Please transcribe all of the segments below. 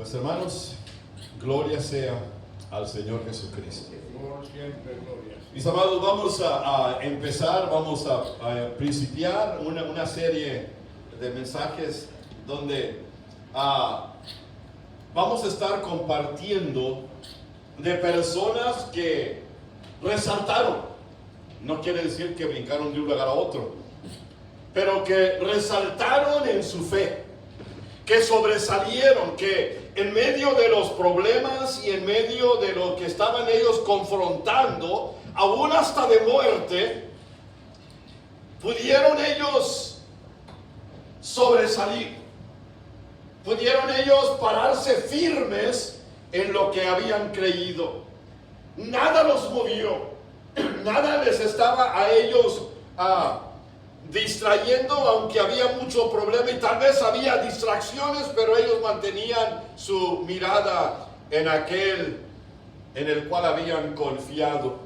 Pues hermanos, gloria sea al Señor Jesucristo. Mis amados, vamos a empezar, vamos a principiar una serie de mensajes donde vamos a estar compartiendo de personas que resaltaron. No quiere decir que brincaron de un lugar a otro, pero que resaltaron en su fe, que sobresalieron, que en medio de los problemas y en medio de lo que estaban ellos confrontando, aún hasta de muerte, pudieron ellos sobresalir, pudieron ellos pararse firmes en lo que habían creído. Nada los movió, nada les estaba a ellos distrayendo, aunque había mucho problema y tal vez había distracciones, pero ellos mantenían su mirada en aquel en el cual habían confiado.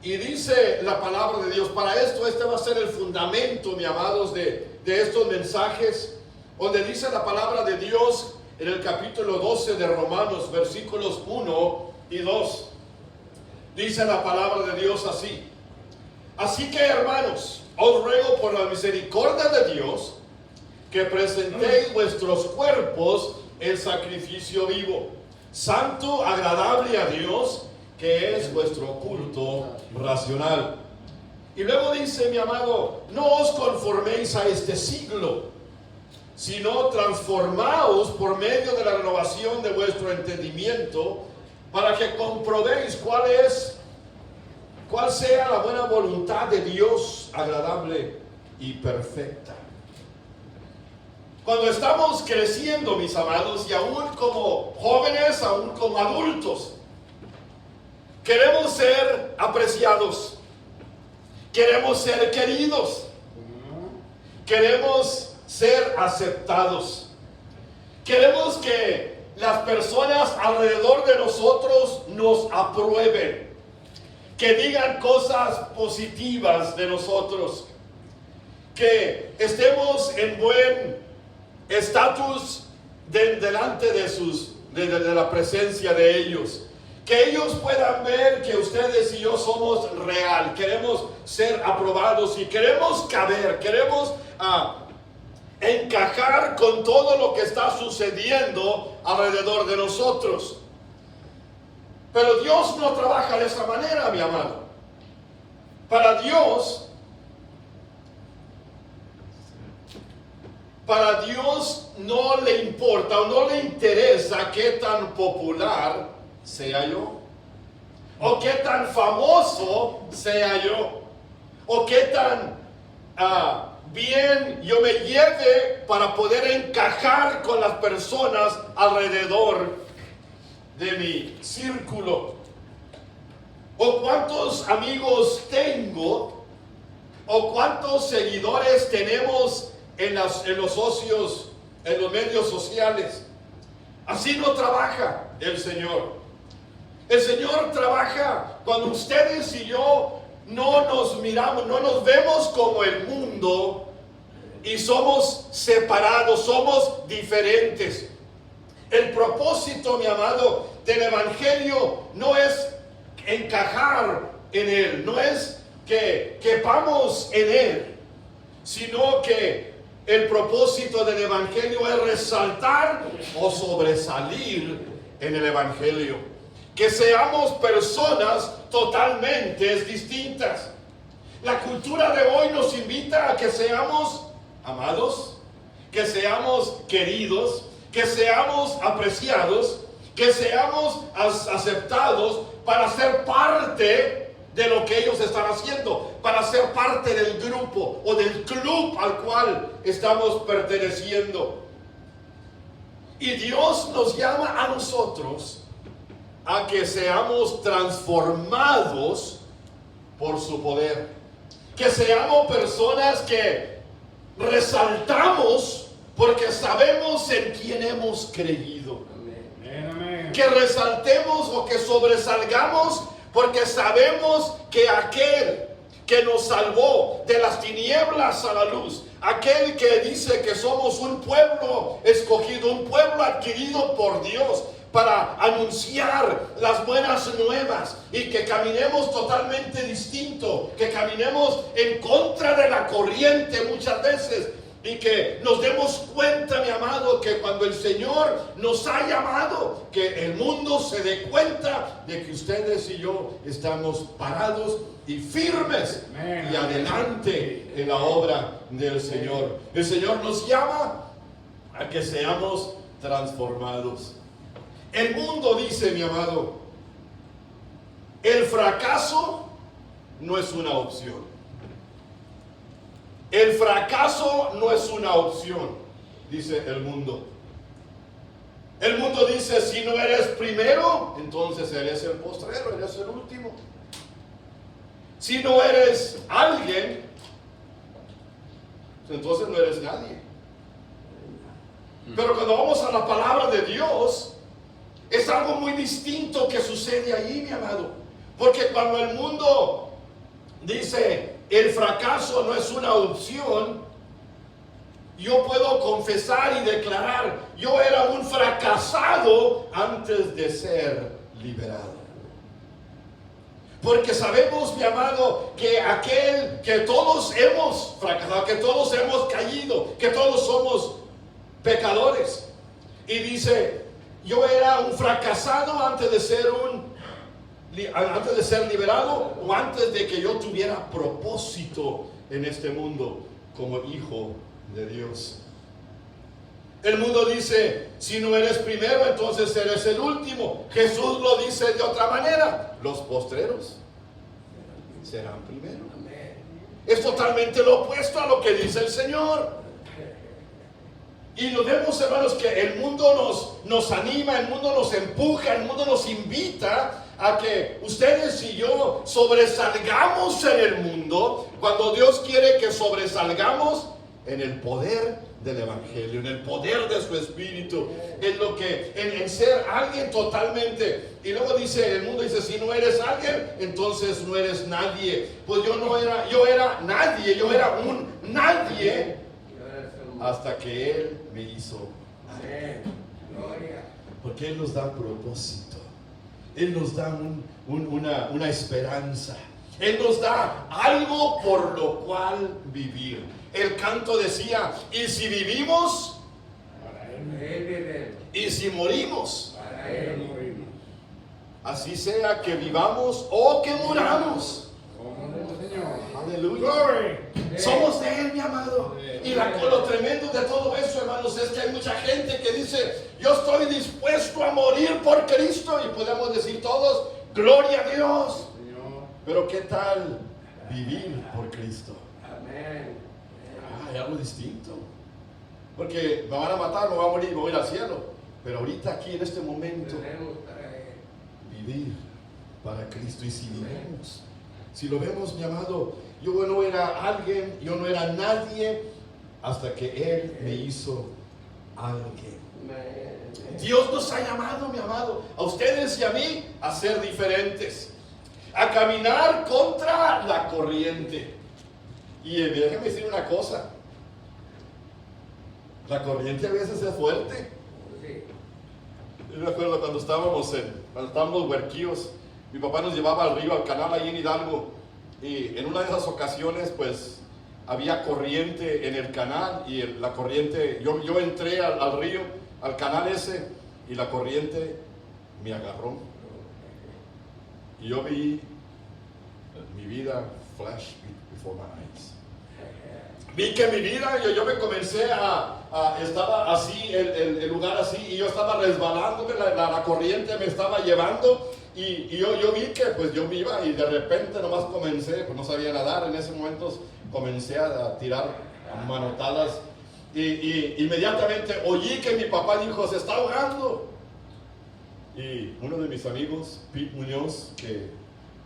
Y dice la palabra de Dios, para esto este va a ser el fundamento, mis amados, de estos mensajes, donde dice la palabra de Dios en el capítulo 12 de Romanos, versículos 1 y 2. Dice la palabra de Dios así: así que, hermanos, os ruego por la misericordia de Dios que presentéis vuestros cuerpos en sacrificio vivo, santo, agradable a Dios, que es vuestro culto racional. Y luego dice, mi amado, no os conforméis a este siglo, sino transformaos por medio de la renovación de vuestro entendimiento, para que comprobéis cuál sea la buena voluntad de Dios, agradable y perfecta. Cuando estamos creciendo, mis amados, y aún como jóvenes, aún como adultos, queremos ser apreciados, queremos ser queridos, queremos ser aceptados, queremos que las personas alrededor de nosotros nos aprueben, que digan cosas positivas de nosotros, que estemos en buen estatus delante de la presencia de ellos, que ellos puedan ver que ustedes y yo somos real, queremos ser aprobados y queremos caber, queremos encajar con todo lo que está sucediendo alrededor de nosotros. Pero Dios no trabaja de esa manera, mi amado. Para Dios no le importa o no le interesa qué tan popular sea yo, o qué tan famoso sea yo, o qué tan bien yo me lleve para poder encajar con las personas alrededor de mi círculo, o cuántos amigos tengo, o cuántos seguidores tenemos en los ocios, en los medios sociales. Así no trabaja el Señor. El Señor trabaja cuando ustedes y yo no nos miramos, no nos vemos como el mundo y somos separados, somos diferentes. El propósito, mi amado, del Evangelio no es encajar en Él, no es que quepamos en Él, sino que el propósito del Evangelio es resaltar o sobresalir en el Evangelio. Que seamos personas totalmente distintas. La cultura de hoy nos invita a que seamos amados, que seamos queridos, que seamos apreciados, que seamos aceptados para ser parte de lo que ellos están haciendo, para ser parte del grupo o del club al cual estamos perteneciendo. Y Dios nos llama a nosotros a que seamos transformados por su poder, que seamos personas que resaltamos porque sabemos en quién hemos creído. Amén. Que resaltemos o que sobresalgamos porque sabemos que aquel que nos salvó de las tinieblas a la luz, aquel que dice que somos un pueblo escogido, un pueblo adquirido por Dios para anunciar las buenas nuevas y que caminemos totalmente distinto, que caminemos en contra de la corriente muchas veces. Y que nos demos cuenta, mi amado, que cuando el Señor nos ha llamado, que el mundo se dé cuenta de que ustedes y yo estamos parados y firmes y adelante en la obra del Señor. El Señor nos llama a que seamos transformados. El mundo dice, mi amado, el fracaso no es una opción. El fracaso no es una opción, dice el mundo. El mundo dice, si no eres primero, entonces eres el postrero, eres el último. Si no eres alguien, entonces no eres nadie. Pero cuando vamos a la palabra de Dios, es algo muy distinto que sucede ahí, mi amado. Porque cuando el mundo dice, el fracaso no es una opción, yo puedo confesar y declarar, yo era un fracasado antes de ser liberado. Porque sabemos, mi amado, que todos hemos fracasado, que todos hemos caído, que todos somos pecadores. Y dice, yo era un fracasado antes de ser liberado o antes de que yo tuviera propósito en este mundo como hijo de Dios. El mundo dice, si no eres primero, entonces eres el último. Jesús lo dice de otra manera, los postreros serán primero. Es totalmente lo opuesto a lo que dice el Señor. Y lo vemos, hermanos, que el mundo nos anima, el mundo nos empuja, el mundo nos invita a que ustedes y yo sobresalgamos en el mundo, cuando Dios quiere que sobresalgamos en el poder del Evangelio, en el poder de su Espíritu, en ser alguien totalmente. Y luego dice, el mundo dice, si no eres alguien, entonces no eres nadie. Pues yo era nadie, yo era un nadie, hasta que Él me hizo alguien. Porque Él nos da propósito, Él nos da una esperanza, Él nos da algo por lo cual vivir. El canto decía, y si vivimos, y si morimos, así sea que vivamos o que muramos. Aleluya. Somos de Él, mi amado. Y lo tremendo de todo eso, hermanos, es que hay mucha gente que dice, yo estoy dispuesto a morir por Cristo. Y podemos decir todos, gloria a Dios. Pero ¿qué tal vivir por Cristo? Hay algo distinto. Porque me van a matar, me voy a morir, me voy al cielo. Pero ahorita aquí en este momento, vivir para Cristo. Y si vivimos, si lo vemos, mi amado, yo no era alguien, yo no era nadie, hasta que Él me hizo alguien. Dios nos ha llamado, mi amado, a ustedes y a mí, a ser diferentes, a caminar contra la corriente. Y déjeme decir una cosa, la corriente a veces es fuerte. Yo me acuerdo cuando estábamos huerquíos, mi papá nos llevaba al río, al canal ahí en Hidalgo, y en una de esas ocasiones pues había corriente en el canal, y la corriente, yo entré al río, al canal ese, y la corriente me agarró, y yo vi mi vida flash before my eyes. Vi que mi vida, yo me comencé estaba así, el lugar así, y yo estaba resbalándome, la corriente me estaba llevando, y yo vi que pues yo me iba, y de repente nomás comencé, pues no sabía nadar, en ese momento comencé a tirar manotadas, y inmediatamente oí que mi papá dijo, se está ahogando. Y uno de mis amigos, Pete Muñoz, que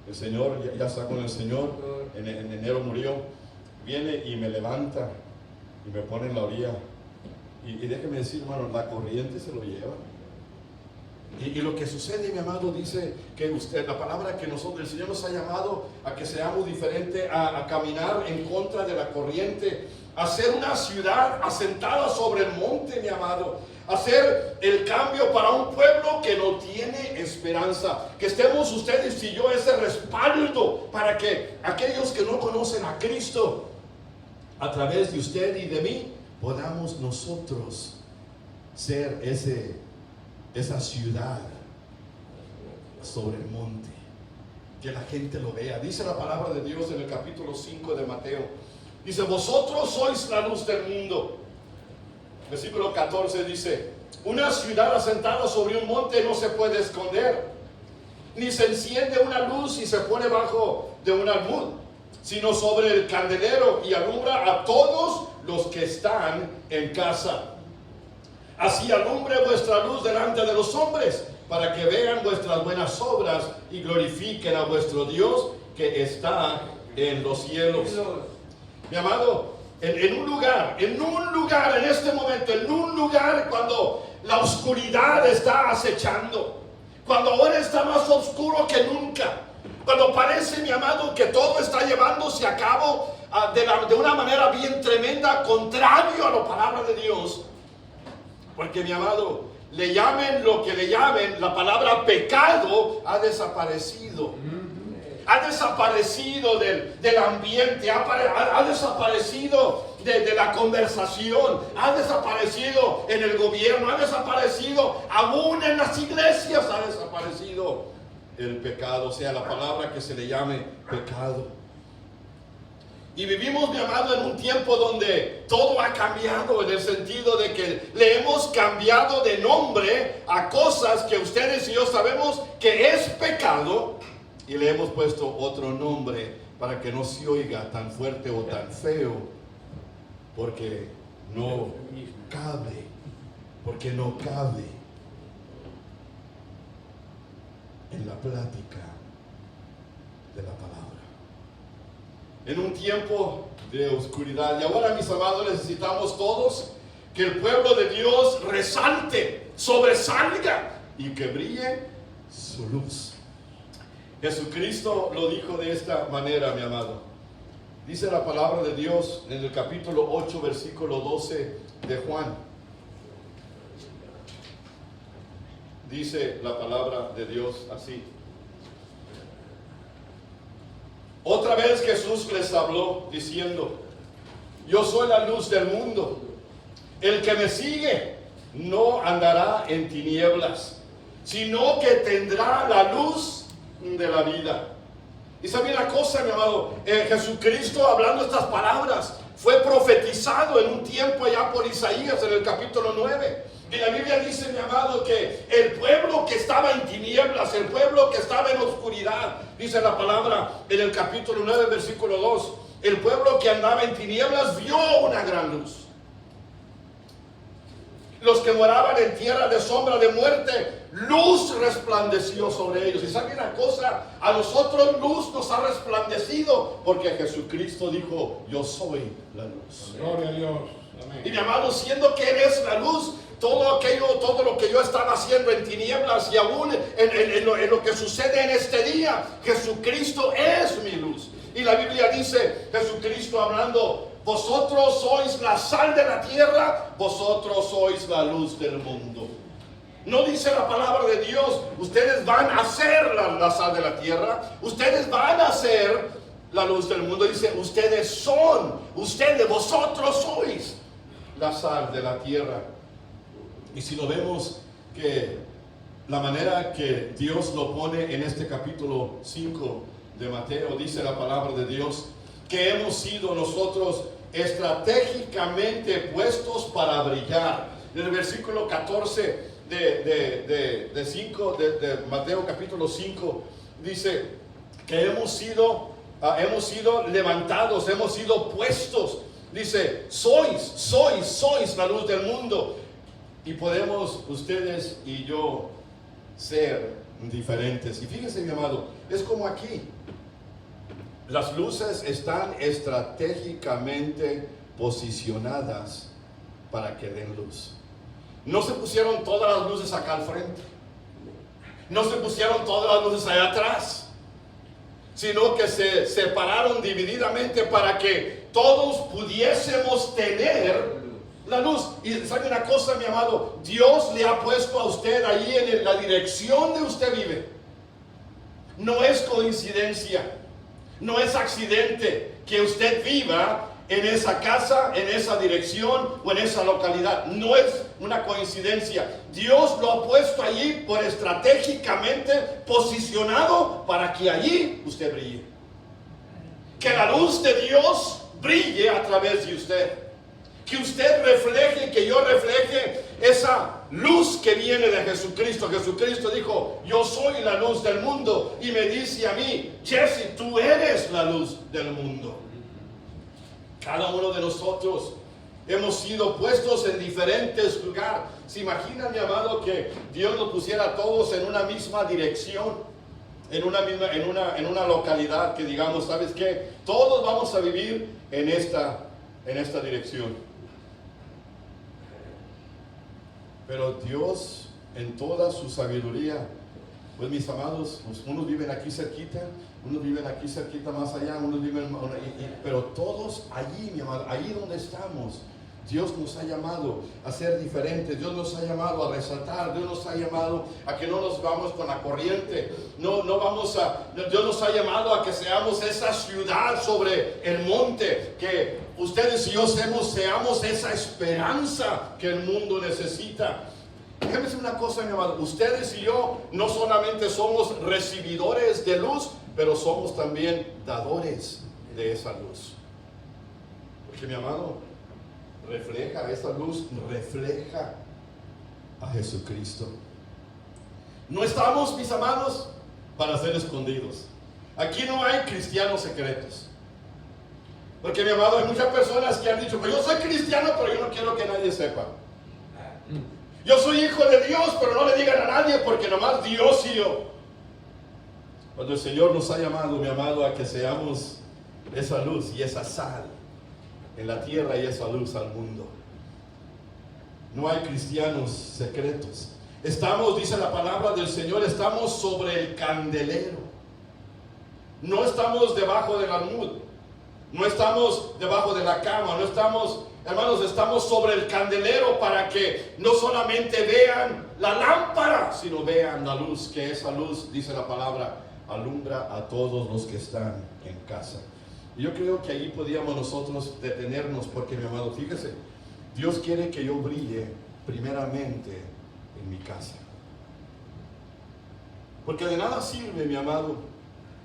el Señor, ya está con el Señor, en enero murió, viene y me levanta y me pone en la orilla. Y déjeme decir, hermano, la corriente se lo lleva. Y lo que sucede, mi amado, dice que usted, la palabra que nosotros, el Señor nos ha llamado a que seamos diferentes, a caminar en contra de la corriente, a ser una ciudad asentada sobre el monte, mi amado, a hacer el cambio para un pueblo que no tiene esperanza. Que estemos ustedes y yo ese respaldo para que aquellos que no conocen a Cristo, a través de usted y de mí, podamos nosotros ser esa ciudad sobre el monte, que la gente lo vea. Dice la palabra de Dios en el capítulo 5 de Mateo, dice: vosotros sois la luz del mundo. Versículo 14 dice: una ciudad asentada sobre un monte no se puede esconder, ni se enciende una luz y se pone bajo de un almud, sino sobre el candelero, y alumbra a todos los que están en casa. Así alumbre vuestra luz delante de los hombres, para que vean vuestras buenas obras y glorifiquen a vuestro Dios que está en los cielos. Mi amado, en un lugar, en este momento, en un lugar cuando la oscuridad está acechando, cuando ahora está más oscuro que nunca, cuando parece, mi amado, que todo está llevándose a cabo de una manera bien tremenda, contrario a la palabra de Dios. Porque, mi amado, le llamen lo que le llamen, la palabra pecado ha desaparecido. Ha desaparecido del ambiente, ha desaparecido de la conversación, ha desaparecido en el gobierno, ha desaparecido aún en las iglesias, ha desaparecido el pecado, o sea, la palabra que se le llame pecado. Y vivimos, mi amado, en un tiempo donde todo ha cambiado, en el sentido de que le hemos cambiado de nombre a cosas que ustedes y yo sabemos que es pecado, y le hemos puesto otro nombre para que no se oiga tan fuerte o tan feo, porque no cabe en la plática de la palabra. En un tiempo de oscuridad, y ahora, mis amados, necesitamos todos que el pueblo de Dios resalte, sobresalga y que brille su luz. Jesucristo lo dijo de esta manera, mi amado. Dice la palabra de Dios en el capítulo 8, versículo 12 de Juan. Dice la palabra de Dios así: otra vez Jesús les habló diciendo: yo soy la luz del mundo. El que me sigue no andará en tinieblas, sino que tendrá la luz de la vida. Y sabe una cosa, mi amado, Jesucristo, hablando estas palabras, fue profetizado en un tiempo allá por Isaías en el capítulo 9. Y la Biblia dice, mi amado, que el pueblo que estaba en tinieblas, el pueblo que estaba en oscuridad, dice la palabra en el capítulo 9, versículo 2, el pueblo que andaba en tinieblas vio una gran luz. Los que moraban en tierra de sombra de muerte, luz resplandeció sobre ellos. Y sabe una cosa, a nosotros luz nos ha resplandecido, porque Jesucristo dijo: yo soy la luz. Gloria a Dios. Amén. Y mi amado, siendo que eres la luz, todo lo que yo estaba haciendo en tinieblas, y aún en lo que sucede en este día, Jesucristo es mi luz. Y la Biblia dice, Jesucristo hablando: vosotros sois la sal de la tierra, vosotros sois la luz del mundo. No dice la palabra de Dios: ustedes van a ser la sal de la tierra, ustedes van a ser la luz del mundo. Dice: vosotros sois la sal de la tierra. Y si lo vemos, que la manera que Dios lo pone en este capítulo 5 de Mateo, dice la palabra de Dios que hemos sido nosotros estratégicamente puestos para brillar. En el versículo 14 de Mateo capítulo 5 dice que hemos sido levantados, hemos sido puestos. Dice: sois la luz del mundo. Y podemos ustedes y yo ser diferentes. Y fíjense, mi amado, es como aquí. Las luces están estratégicamente posicionadas para que den luz. No se pusieron todas las luces acá al frente. no se pusieron todas las luces allá atrás, sino que se separaron divididamente para que todos pudiésemos tener la luz. Y sabe una cosa, mi amado, Dios le ha puesto a usted ahí en la dirección de usted vive. No es coincidencia, no es accidente que usted viva en esa casa, en esa dirección o en esa localidad. No es una coincidencia. Dios lo ha puesto allí por estratégicamente posicionado para que allí usted brille. Que la luz de Dios brille a través de usted. Que usted refleje, que yo refleje esa luz que viene de Jesucristo. Jesucristo dijo: yo soy la luz del mundo. Y me dice a mí: Jesse, tú eres la luz del mundo. Cada uno de nosotros hemos sido puestos en diferentes lugares. ¿Se imagina, mi amado, que Dios nos pusiera a todos en una misma dirección? En una localidad, que digamos, ¿sabes qué? Todos vamos a vivir en esta dirección. Pero Dios, en toda su sabiduría, pues mis amados, pues unos viven aquí cerquita, unos viven aquí cerquita más allá, unos viven, pero todos allí, mi amado, allí donde estamos, Dios nos ha llamado a ser diferentes. Dios nos ha llamado a resaltar. Dios nos ha llamado a que no nos vamos con la corriente. Dios nos ha llamado a que seamos esa ciudad sobre el monte, que ustedes y yo seamos esa esperanza que el mundo necesita. Déjame decir una cosa, mi amado. Ustedes y yo no solamente somos recibidores de luz, pero somos también dadores de esa luz. Porque, mi amado, esa luz refleja a Jesucristo. No estamos, mis amados, para ser escondidos. Aquí no hay cristianos secretos. Porque, mi amado, hay muchas personas que han dicho: pues yo soy cristiano, pero yo no quiero que nadie sepa. Yo soy hijo de Dios, pero no le digan a nadie, porque nomás Dios y yo. Cuando el Señor nos ha llamado, mi amado, a que seamos esa luz y esa sal en la tierra y esa luz al mundo. No hay cristianos secretos. Estamos, dice la palabra del Señor, estamos sobre el candelero. No estamos debajo del almud. No estamos debajo de la cama. No estamos, hermanos, estamos sobre el candelero para que no solamente vean la lámpara, sino vean la luz, que esa luz, dice la palabra, alumbra a todos los que están en casa. Y yo creo que allí podíamos nosotros detenernos, porque, mi amado, fíjese, Dios quiere que yo brille primeramente en mi casa. Porque de nada sirve, mi amado,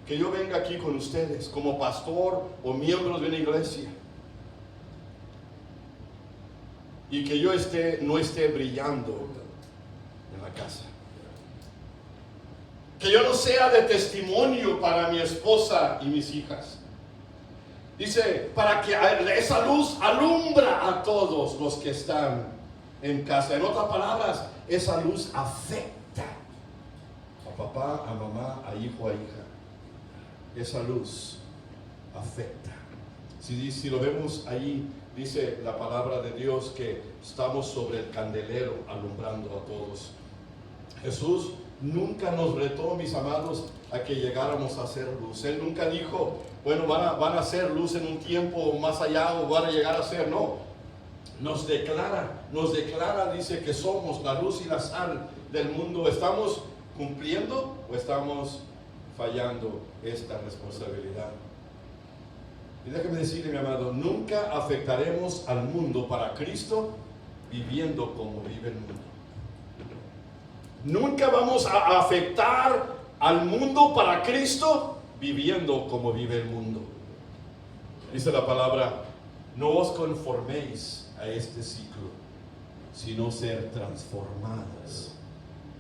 que yo venga aquí con ustedes como pastor o miembro de una iglesia y que yo no esté brillando en la casa. Que yo no sea de testimonio para mi esposa y mis hijas. Dice, para que esa luz alumbra a todos los que están en casa. En otras palabras, esa luz afecta a papá, a mamá, a hijo, a hija. Esa luz afecta. Si lo vemos ahí, dice la palabra de Dios que estamos sobre el candelero alumbrando a todos. Jesús nunca nos retó, mis amados, a que llegáramos a hacer luz. Él nunca dijo, bueno, van a hacer luz en un tiempo más allá o van a llegar a ser. No, nos declara, dice que somos la luz y la sal del mundo. ¿Estamos cumpliendo o estamos fallando esta responsabilidad? Y déjeme decirle, mi amado, nunca afectaremos al mundo para Cristo viviendo como vive el mundo. Nunca vamos a afectar al mundo para Cristo viviendo como vive el mundo. Dice la palabra, no os conforméis a este ciclo, sino ser transformados,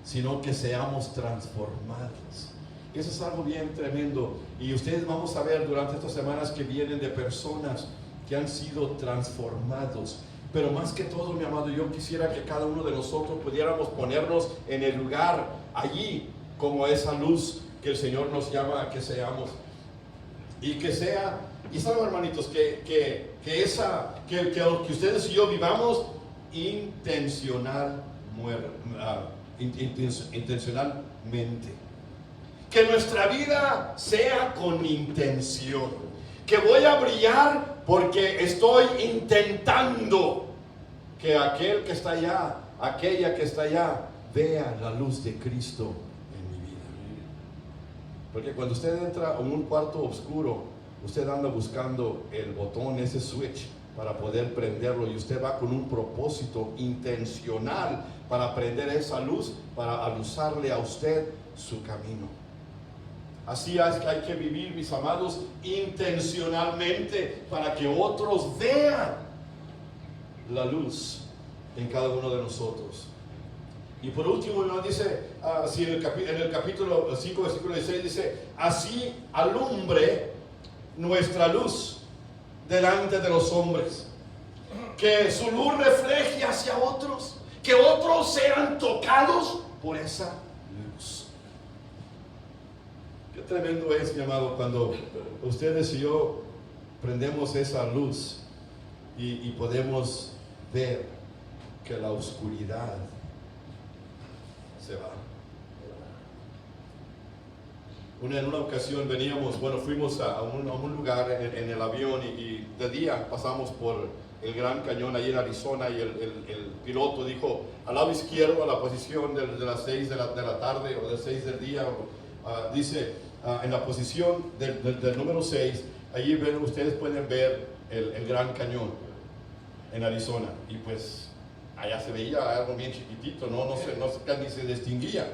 sino que seamos transformados. Eso es algo bien tremendo. Y ustedes vamos a ver durante estas semanas que vienen de personas que han sido transformados. Pero más que todo, mi amado, yo quisiera que cada uno de nosotros pudiéramos ponernos en el lugar allí como esa luz que el Señor nos llama a que seamos. Y que sea, y saben, hermanitos, que ustedes y yo vivamos intencionalmente. Que nuestra vida sea con intención. Que voy a brillar porque estoy intentando que aquel que está allá, aquella que está allá, vea la luz de Cristo en mi vida. Porque cuando usted entra en un cuarto oscuro, usted anda buscando el botón, ese switch, para poder prenderlo, y usted va con un propósito intencional para prender esa luz, para alusarle a usted su camino. Así es que hay que vivir, mis amados, intencionalmente, para que otros vean la luz en cada uno de nosotros. Y por último nos dice, si en el capítulo 5, versículo 16 dice, así alumbre nuestra luz delante de los hombres, que su luz refleje hacia otros, que otros sean tocados por esa luz. Qué tremendo es, mi amado, cuando ustedes y yo prendemos esa luz y podemos ver que la oscuridad se va. En una ocasión fuimos a un lugar en el avión y de día pasamos por el Gran Cañón ahí en Arizona, y el piloto dijo al lado izquierdo, a la posición de las 6 de la tarde o de 6 del día, dice en la posición del número 6, allí ustedes pueden ver el Gran Cañón en Arizona, y pues allá se veía algo bien chiquitito, no casi se distinguía.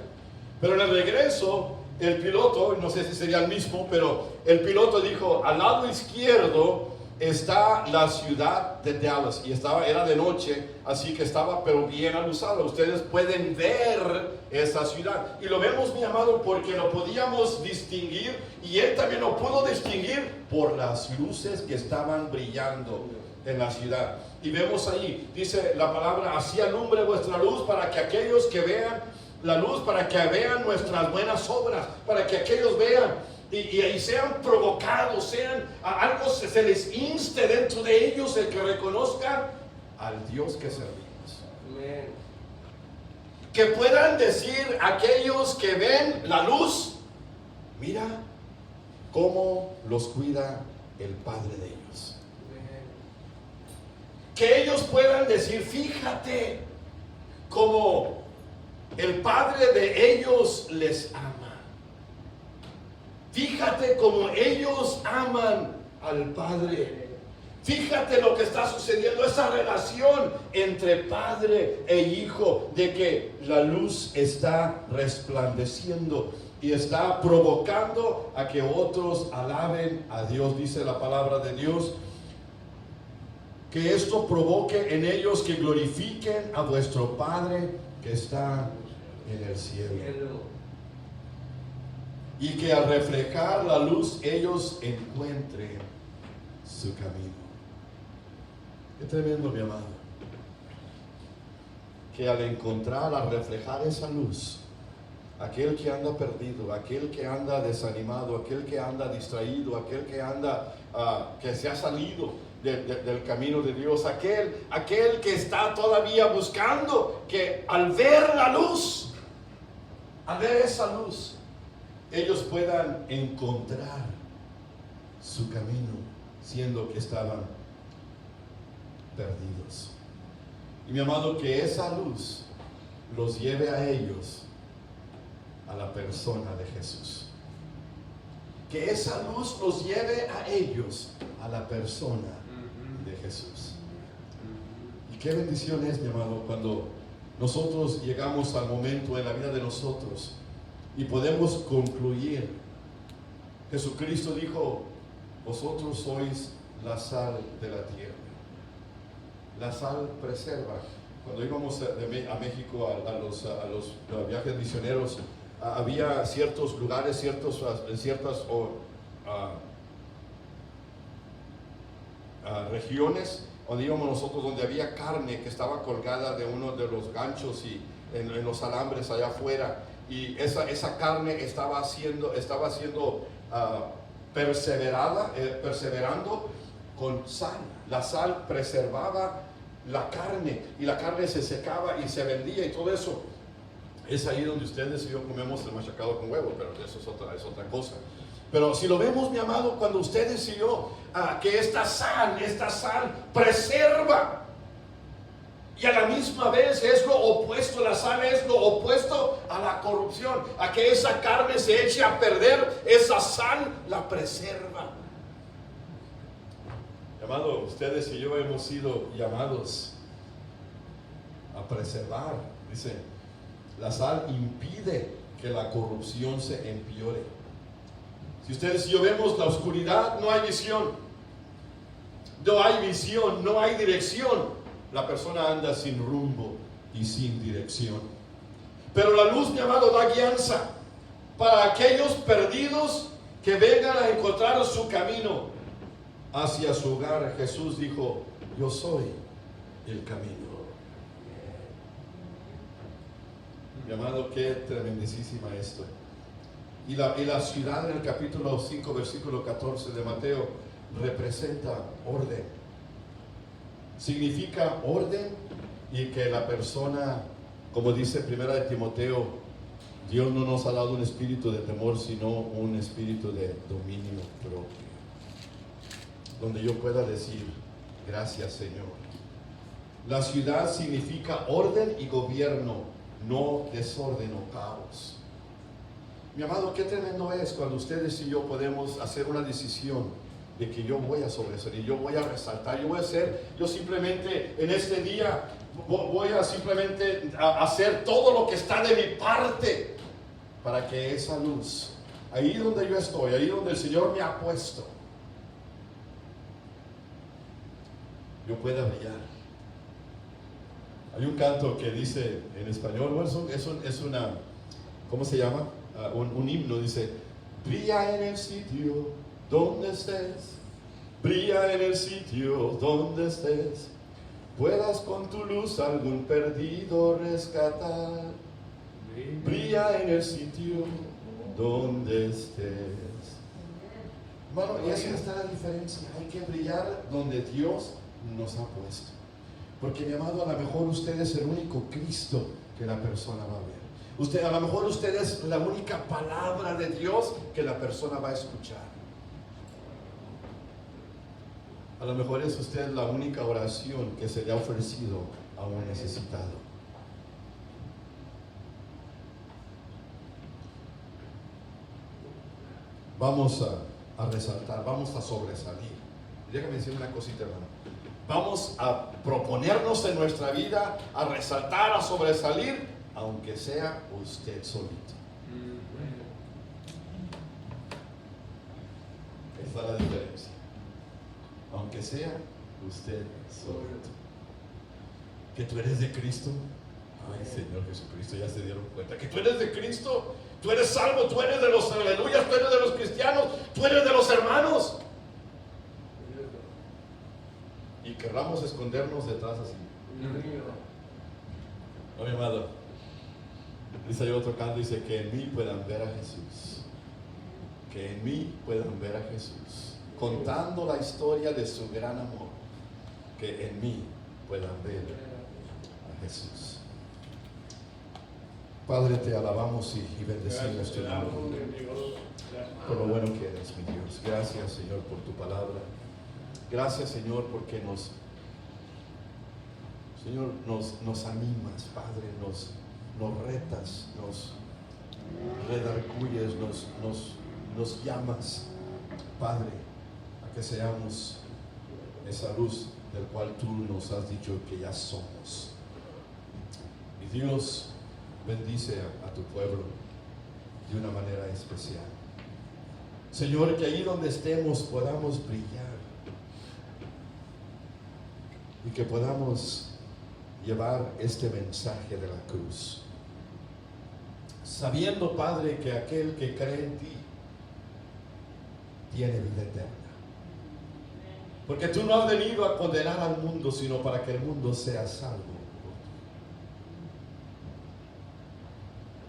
Pero en el regreso, el piloto, no sé si sería el mismo, pero el piloto dijo, al lado izquierdo está la ciudad de Dallas, y era de noche, así que estaba pero bien alusado. Ustedes pueden ver esa ciudad, y lo vemos, mi amado, porque lo podíamos distinguir, y él también lo pudo distinguir por las luces que estaban brillando en la ciudad. Y vemos ahí, dice la palabra, así alumbre vuestra luz, para que aquellos que vean la luz, para que vean nuestras buenas obras, para que aquellos vean y sean provocados, algo se les inste dentro de ellos, el que reconozcan al Dios que servimos. Amén. Que puedan decir aquellos que ven la luz, mira cómo los cuida el Padre de ellos. Amén. Que ellos puedan decir, fíjate cómo el Padre de ellos les ama. Fíjate cómo ellos aman al Padre. Fíjate lo que está sucediendo, esa relación entre Padre e Hijo, de que la luz está resplandeciendo y está provocando a que otros alaben a Dios. Dice la palabra de Dios, que esto provoque en ellos que glorifiquen a vuestro Padre que está en el cielo. Y que al reflejar la luz ellos encuentren su camino. Qué tremendo, mi amado. Que al encontrar, al reflejar esa luz, aquel que anda perdido, aquel que anda desanimado, aquel que anda distraído, aquel que anda, que se ha salido del camino de Dios, aquel que está todavía buscando, que al ver la luz, al ver esa luz, ellos puedan encontrar su camino, siendo que estaban perdidos. Y mi amado, que esa luz los lleve a ellos a la persona de Jesús. Que esa luz los lleve a ellos a la persona de Jesús. Y qué bendición es, mi amado, cuando nosotros llegamos al momento en la vida de nosotros y podemos concluir. Jesucristo dijo, vosotros sois la sal de la tierra. La sal preserva. Cuando íbamos a México a los viajes misioneros, había ciertos lugares, ciertas regiones donde íbamos nosotros, donde había carne que estaba colgada de uno de los ganchos y en los alambres allá afuera. Y esa carne estaba siendo perseverando con sal. La sal preservaba la carne, y la carne se secaba y se vendía y todo eso. Es ahí donde ustedes y yo comemos el machacado con huevo, pero eso es otra cosa. Pero si lo vemos, mi amado, cuando ustedes y yo, que esta sal preserva. Y a la misma vez es lo opuesto, la sal es lo opuesto a la corrupción, a que esa carne se eche a perder, esa sal la preserva. Amado, ustedes y yo hemos sido llamados a preservar. Dice, la sal impide que la corrupción se empeore. Si ustedes y yo vemos la oscuridad, no hay visión. No hay visión, no hay dirección. La persona anda sin rumbo y sin dirección. Pero la luz, mi amado, da guianza para aquellos perdidos que vengan a encontrar su camino hacia su hogar. Jesús dijo, yo soy el camino. Mi amado, qué tremendísima esto. Y la ciudad en el capítulo 5, versículo 14 de Mateo representa orden. Significa orden y que la persona, como dice Primera de Timoteo, Dios no nos ha dado un espíritu de temor, sino un espíritu de dominio propio. Donde yo pueda decir, gracias Señor. La ciudad significa orden y gobierno, no desorden o caos. Mi amado, qué tremendo es cuando ustedes y yo podemos hacer una decisión de que yo voy a sobresalir, yo voy a resaltar, yo simplemente en este día voy a simplemente hacer todo lo que está de mi parte para que esa luz, ahí donde yo estoy, ahí donde el Señor me ha puesto, yo pueda brillar. Hay un canto que dice en español, bueno, es una, ¿cómo se llama? Un himno, dice, brilla en el sitio donde estés, brilla en el sitio donde estés, puedas con tu luz algún perdido rescatar, brilla en el sitio donde estés. Bueno, y así está la diferencia, hay que brillar donde Dios nos ha puesto, porque mi amado, a lo mejor usted es el único Cristo que la persona va a ver. A lo mejor usted es la única palabra de Dios que la persona va a escuchar. A lo mejor es usted la única oración que se le ha ofrecido a un necesitado. Vamos a resaltar, vamos a sobresalir. Déjame decir una cosita, hermano. Vamos a proponernos en nuestra vida a resaltar, a sobresalir, aunque sea usted solito. Esta es la diferencia. Aunque sea usted solito. Que tú eres de Cristo. Ay, Señor Jesucristo, ya se dieron cuenta que tú eres de Cristo. Tú eres salvo, tú eres de los aleluyas, tú eres de los cristianos, tú eres de los hermanos. Y querramos escondernos detrás así. No, mi amado. Dice yo otro canto, dice que en mí puedan ver a Jesús. Que en mí puedan ver a Jesús. Contando la historia de su gran amor. Que en mí puedan ver a Jesús. Padre, te alabamos y bendecimos tu nombre. Por lo bueno que eres, mi Dios. Gracias, Señor, por tu palabra. Gracias, Señor, porque nos animas, Padre, nos retas, nos redarguyes, nos llamas, Padre, a que seamos esa luz del cual tú nos has dicho que ya somos. Y Dios bendice a tu pueblo de una manera especial. Señor, que ahí donde estemos podamos brillar y que podamos llevar este mensaje de la cruz, sabiendo, Padre, que aquel que cree en ti tiene vida eterna. Porque tú no has venido a condenar al mundo, sino para que el mundo sea salvo.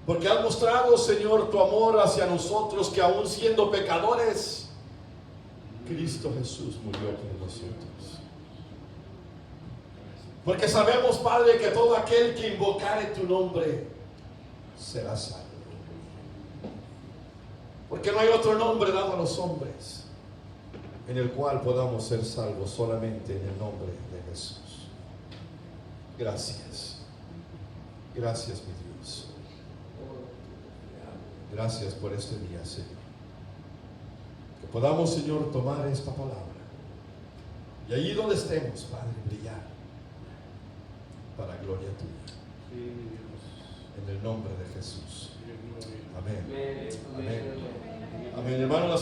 Porque has mostrado, Señor, tu amor hacia nosotros, que aún siendo pecadores, Cristo Jesús murió por nosotros. Porque sabemos, Padre, que todo aquel que invocare tu nombre será salvo. Porque no hay otro nombre dado a los hombres en el cual podamos ser salvos, solamente en el nombre de Jesús. Gracias. Gracias, mi Dios. Gracias por este día, Señor. Que podamos, Señor, tomar esta palabra y allí donde estemos, Padre, brillar para gloria tuya. En el nombre de Jesús. Amén. Amén. Amén, hermano.